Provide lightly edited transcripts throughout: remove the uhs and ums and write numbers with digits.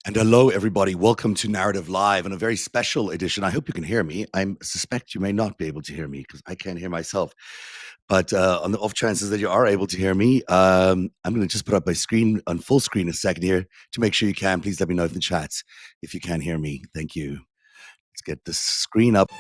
And hello, everybody. Welcome to Narrative Live and a very special edition. I hope you can hear me. I suspect you may not be able to hear me because I can't hear myself. But on the off chances that you are able to hear me, I'm going to just put up my screen on full screen a second here to make sure you can. Please let me know in the chats if you can hear me. Thank you. Let's get the screen up.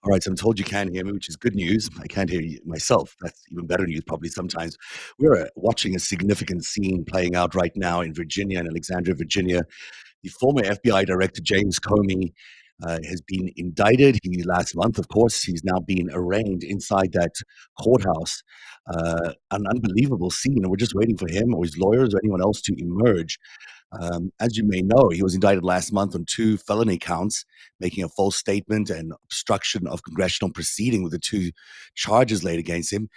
All right, so I'm told you can hear me, which is good news. I can't hear you myself. That's even better news, probably sometimes. We're watching a significant scene playing out right now in Virginia, in Alexandria, Virginia. The former FBI director, James Comey, has been indicted. Last month, of course, he's now been arraigned inside that courthouse. An unbelievable scene, and we're just waiting for him or his lawyers or anyone else to emerge. As you may know, he was indicted last month on 2 felony counts, making a false statement and obstruction of congressional proceeding with the 2 charges laid against him.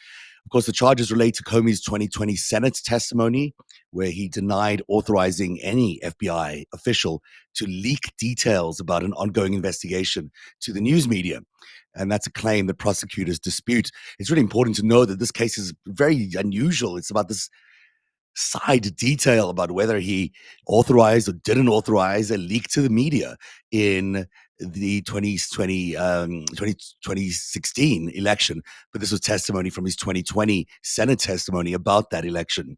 Of course, the charges relate to Comey's 2020 Senate testimony, where he denied authorizing any FBI official to leak details about an ongoing investigation to the news media. And that's a claim that prosecutors dispute. It's really important to know that this case is very unusual. It's about this side detail about whether he authorized or didn't authorize a leak to the media in the 2016 election. But this was testimony from his 2020 Senate testimony about that election.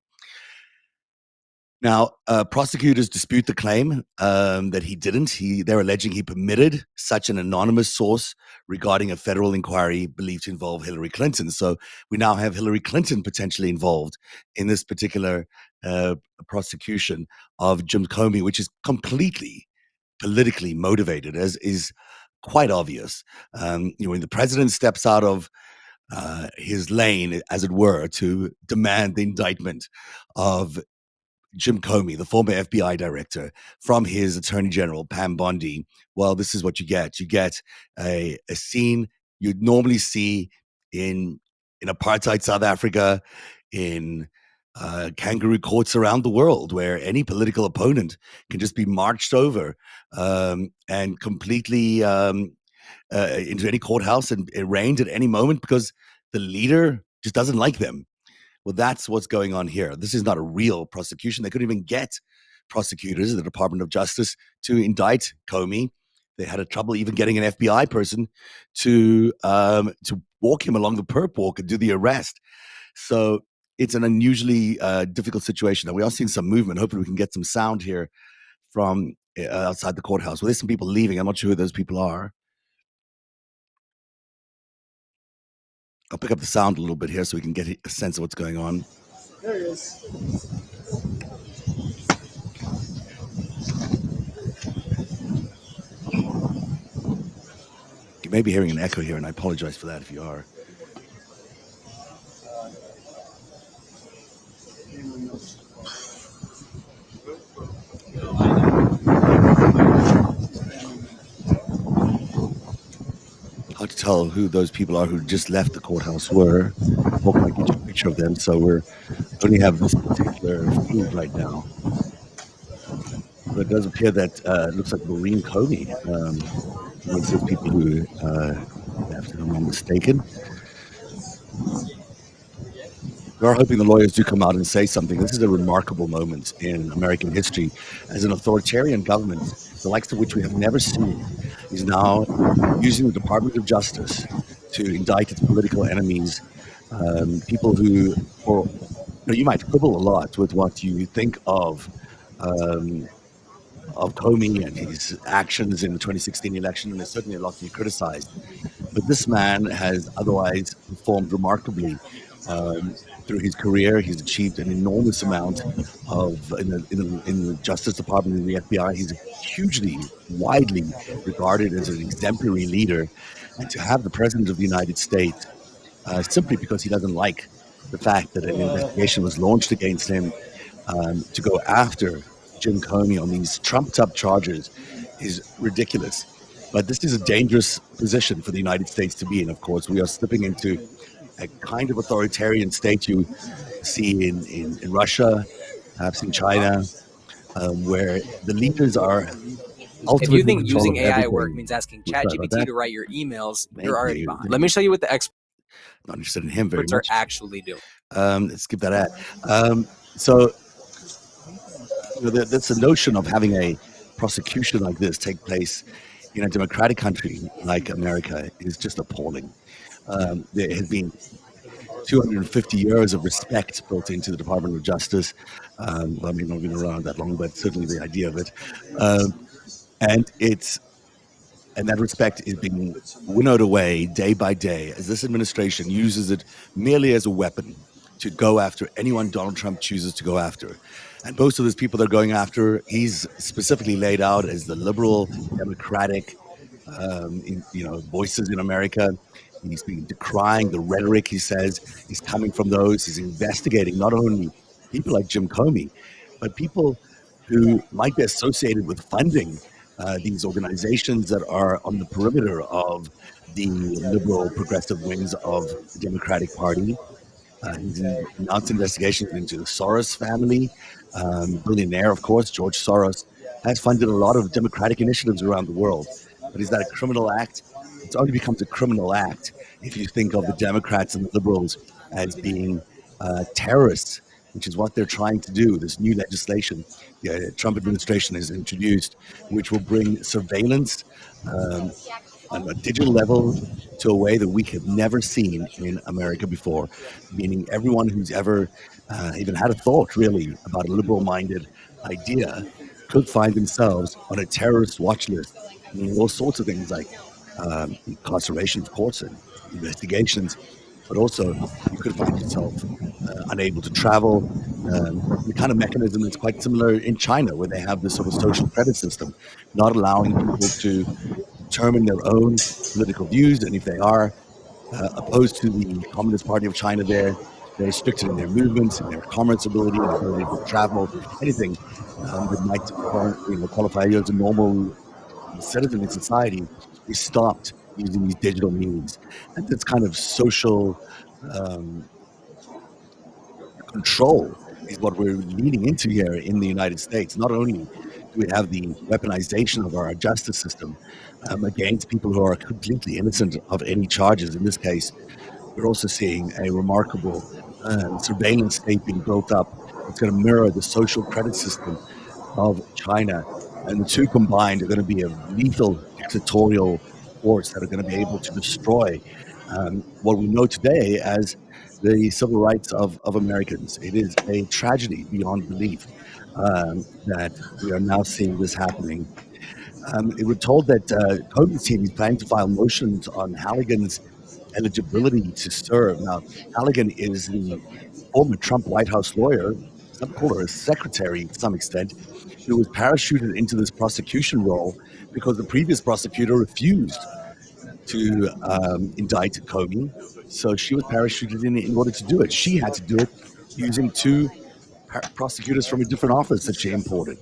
Now, prosecutors dispute the claim that he didn't. They're alleging he permitted such an anonymous source regarding a federal inquiry believed to involve Hillary Clinton. So we now have Hillary Clinton potentially involved in this particular prosecution of Jim Comey, which is completely politically motivated, as is quite obvious. When the president steps out of his lane, as it were, to demand the indictment of Jim Comey, the former FBI director, from his attorney general, Pam Bondi, well, this is what you get. You get a scene you'd normally see in apartheid South Africa, in kangaroo courts around the world, where any political opponent can just be marched over and completely into any courthouse and arraigned at any moment because the leader just doesn't like them. Well, that's what's going on here. This is not a real prosecution. They couldn't even get prosecutors at the Department of Justice to indict Comey. They had trouble even getting an FBI person to walk him along the perp walk and do the arrest. So it's an unusually difficult situation. And we are seeing some movement. Hopefully we can get some sound here from outside the courthouse. Well, there's some people leaving. I'm not sure who those people are. I'll pick up the sound a little bit here so we can get a sense of what's going on. There he is. You may be hearing an echo here, and I apologize for that if you are. Hard to tell who those people are who just left the courthouse were. Hope I get you a picture of them. So we're only have this particular feed right now. But it does appear that it looks like Maureen Comey amongst those people who left, if I'm not mistaken. We are hoping the lawyers do come out and say something. This is a remarkable moment in American history as an authoritarian government, the likes of which we have never seen, is now using the Department of Justice to indict its political enemies, people who, you might quibble a lot with what you think of Comey and his actions in the 2016 election, and there's certainly a lot to be criticized. But this man has otherwise performed remarkably through his career. He's achieved an enormous amount in the Justice Department and the FBI. He's hugely, widely regarded as an exemplary leader. And to have the President of the United States simply because he doesn't like the fact that an investigation was launched against him to go after Jim Comey on these trumped-up charges is ridiculous. But this is a dangerous position for the United States to be in. Of course, we are slipping into a kind of authoritarian state you see in Russia, perhaps in China, where the leaders are If you ultimately in think control using of AI at work everything. means asking Oops, sorry about ChatGPT that. to write your emails, Thank you're already you. behind. Let me show you what the experts Not interested in him very are much. actually doing. Let's skip that ad. So, that's the notion of having a prosecution like this take place in a democratic country like America is just appalling. There has been 250 years of respect built into the Department of Justice. Well, I mean, not been around that long, but certainly the idea of it. Um, and that respect is being winnowed away day by day as this administration uses it merely as a weapon to go after anyone Donald Trump chooses to go after. And most of those people they're going after, he's specifically laid out as the liberal, democratic, voices in America. He's been decrying the rhetoric. He says he's coming from those. He's investigating not only people like Jim Comey, but people who might be associated with funding these organizations that are on the perimeter of the liberal progressive wings of the Democratic Party. He's announced investigations into the Soros family. Billionaire, of course, George Soros, has funded a lot of democratic initiatives around the world. But is that a criminal act? It only becomes a criminal act if you think of the Democrats and the liberals as being terrorists, which is what they're trying to do. This new legislation the Trump administration has introduced, which will bring surveillance on a digital level to a way that we have never seen in America before, meaning everyone who's ever even had a thought really about a liberal minded idea could find themselves on a terrorist watch list, meaning all sorts of things like incarceration, of course, and investigations, but also you could find yourself unable to travel. The kind of mechanism that's quite similar in China, where they have this sort of social credit system, not allowing people to determine their own political views, and if they are opposed to the Communist Party of China, they're restricted in their movements, in their commerce ability, and ability to travel, anything that might qualify you as a normal citizen in society is stopped using these digital means. And this kind of social um, control is what we're leading into here in the United States. Not only do we have the weaponization of our justice system against people who are completely innocent of any charges, in this case, we're also seeing a remarkable surveillance state being built up. It's going to mirror the social credit system of China. And the two combined are going to be a lethal dictatorial force that are going to be able to destroy what we know today as the civil rights of Americans. It is a tragedy beyond belief that we are now seeing this happening. It was told that Comey's team is planning to file motions on Halligan's eligibility to serve. Now, Halligan is the former Trump White House lawyer, some call her a secretary to some extent, who was parachuted into this prosecution role because the previous prosecutor refused to indict Comey. So she was parachuted in order to do it. She had to do it using two prosecutors from a different office that she imported.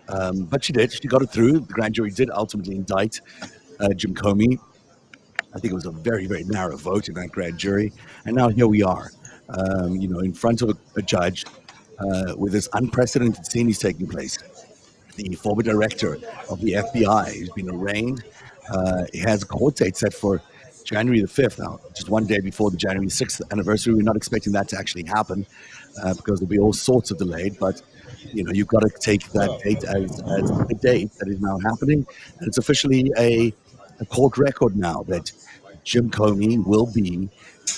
But she did. She got it through. The grand jury did ultimately indict Jim Comey. I think it was a very, very narrow vote in that grand jury. And now here we are, in front of a judge with this unprecedented scene is taking place. The former director of the FBI who's been arraigned. He has a court date set for January the 5th. Now, just one day before the January 6th anniversary. We're not expecting that to actually happen because there'll be all sorts of delayed. But, you've got to take that date as a date that is now happening. And it's officially a court record now that Jim Comey will be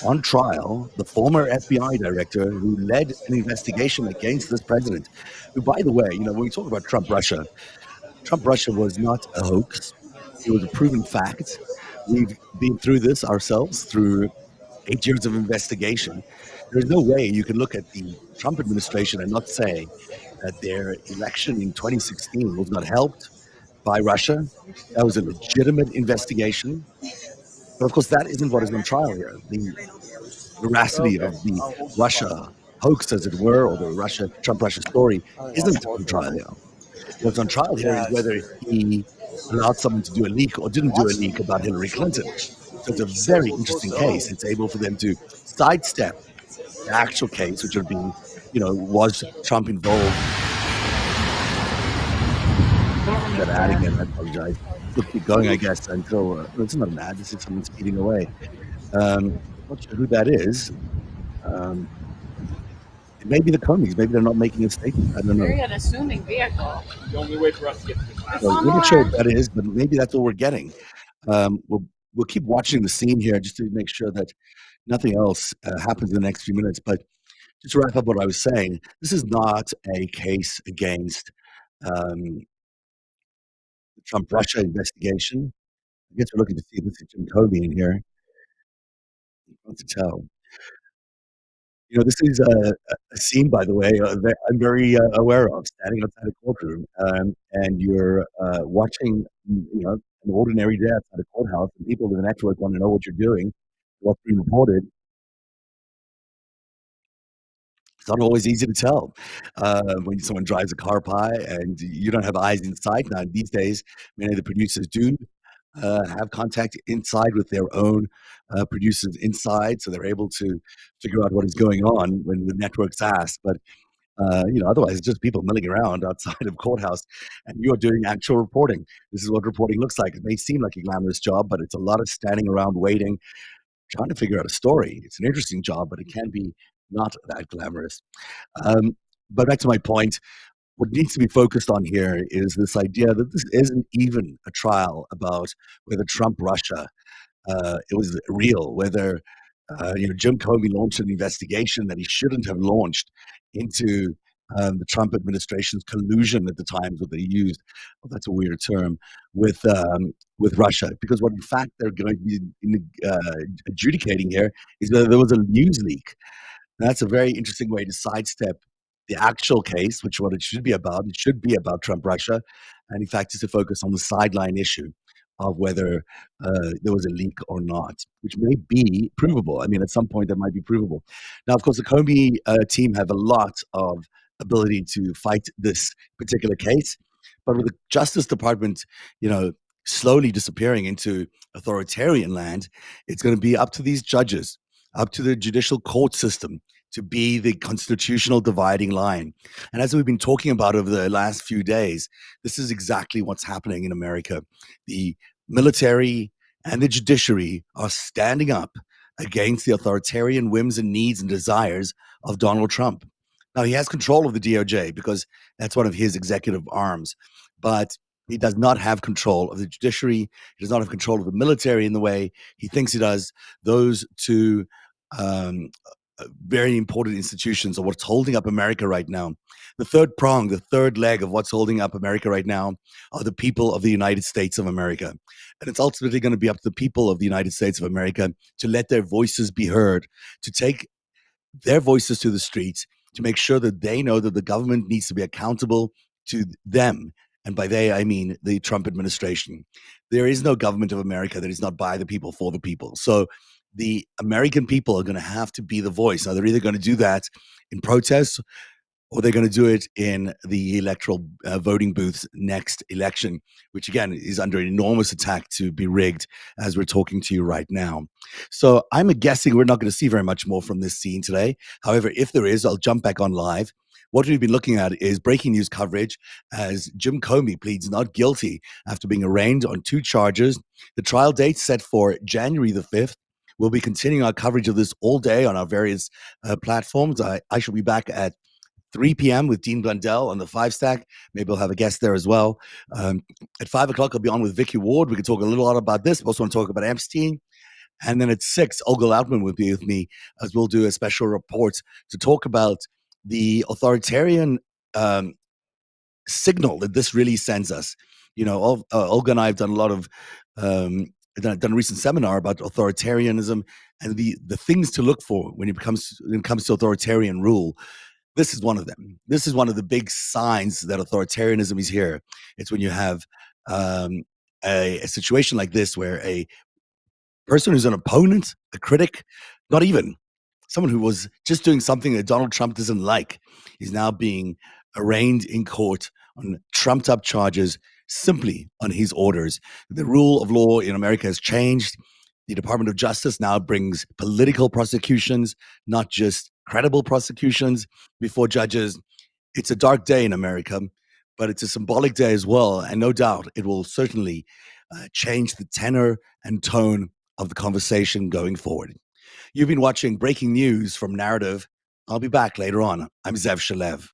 on trial, the former FBI director who led an investigation against this president, who, by the way, when we talk about Trump Russia was not a hoax. It was a proven fact. We've been through this ourselves through 8 years of investigation. There's no way you can look at the Trump administration and not say that their election in 2016 was not helped by Russia. That was a legitimate investigation. But of course, that isn't what is on trial here. The veracity of the Russia hoax, as it were, or the Trump-Russia story isn't on trial here. What's on trial here is whether he allowed someone to do a leak or didn't do a leak about Hillary Clinton. So it's a very interesting case. It's able for them to sidestep the actual case, which would be, was Trump involved? That ad again, I apologize. We'll keep going, I guess, until it's not an ad. This is someone speeding away. Not sure who that is. It may be the Comeys. Maybe they're not making a statement. I don't know. Very unassuming vehicle. The only way for us to get to the class. So we're not sure what that is, but maybe that's what we're getting. We'll keep watching the scene here just to make sure that nothing else happens in the next few minutes. But just to wrap up what I was saying, this is not a case against the Trump-Russia investigation. I guess we're looking to see if this is Jim Comey in here. Hard to tell. This is a scene, by the way, that I'm very aware of, standing outside a courtroom, and you're watching, an ordinary day outside a courthouse, and people in the network want to know what you're doing, what's being reported. It's not always easy to tell when someone drives a car by and you don't have eyes inside. Now, these days, many of the producers do have contact inside with their own producers inside, so they're able to figure out what is going on when the networks ask. But otherwise, it's just people milling around outside of courthouse, and you are doing actual reporting. This is what reporting looks like. It may seem like a glamorous job, but it's a lot of standing around waiting, trying to figure out a story. It's an interesting job, but it can be not that glamorous. But back to my point, what needs to be focused on here is this idea that this isn't even a trial about whether Trump-Russia it was real, whether Jim Comey launched an investigation that he shouldn't have launched into the Trump administration's collusion at the time that they used. Well, that's a weird term with Russia, because what in fact they're going to be adjudicating here is whether there was a news leak. And that's a very interesting way to sidestep the actual case, which what it should be about. It should be about Trump-Russia, and in fact, is to focus on the sideline issue of whether there was a leak or not, which may be provable. I mean, at some point that might be provable. Now, of course, the Comey team have a lot of ability to fight this particular case, but with the Justice Department, slowly disappearing into authoritarian land, it's going to be up to these judges, up to the judicial court system to be the constitutional dividing line. And as we've been talking about over the last few days, this is exactly what's happening in America. The military and the judiciary are standing up against the authoritarian whims and needs and desires of Donald Trump. Now, he has control of the DOJ because that's one of his executive arms, but he does not have control of the judiciary. He does not have control of the military in the way he thinks he does. Those two very important institutions are what's holding up America right now. The third prong, the third leg of what's holding up America right now are the people of the United States of America. And it's ultimately going to be up to the people of the United States of America to let their voices be heard, to take their voices to the streets, to make sure that they know that the government needs to be accountable to them. And by they, I mean the Trump administration. There is no government of America that is not by the people, for the people. So the American people are going to have to be the voice. Now, they're either going to do that in protests or they're going to do it in the electoral voting booths next election, which, again, is under enormous attack to be rigged as we're talking to you right now. So I'm guessing we're not going to see very much more from this scene today. However, if there is, I'll jump back on live. What we've been looking at is breaking news coverage as Jim Comey pleads not guilty after being arraigned on 2 charges. The trial date set for January the 5th. We'll be continuing our coverage of this all day on our various platforms. I shall be back at 3 p.m. with Dean Blundell on the 5 Stack. Maybe we'll have a guest there as well. At 5 o'clock, I'll be on with Vicky Ward. We can talk a little lot about this. We also want to talk about Epstein. And then at 6, Olga Lautman will be with me as we'll do a special report to talk about the authoritarian signal that this really sends us. Olga and I have done a lot of done a recent seminar about authoritarianism and the things to look for when it comes to authoritarian rule. This is one of them. This is one of the big signs that authoritarianism is here. It's when you have a situation like this where a person who's an opponent, a critic, not even someone who was just doing something that Donald Trump doesn't like, is now being arraigned in court on trumped up charges simply on his orders. The rule of law in America has changed. The Department of Justice now brings political prosecutions, not just credible prosecutions, before judges. It's a dark day in America, but it's a symbolic day as well. And no doubt it will certainly change the tenor and tone of the conversation going forward. You've been watching Breaking News from Narrative. I'll be back later on. I'm Zev Shalev.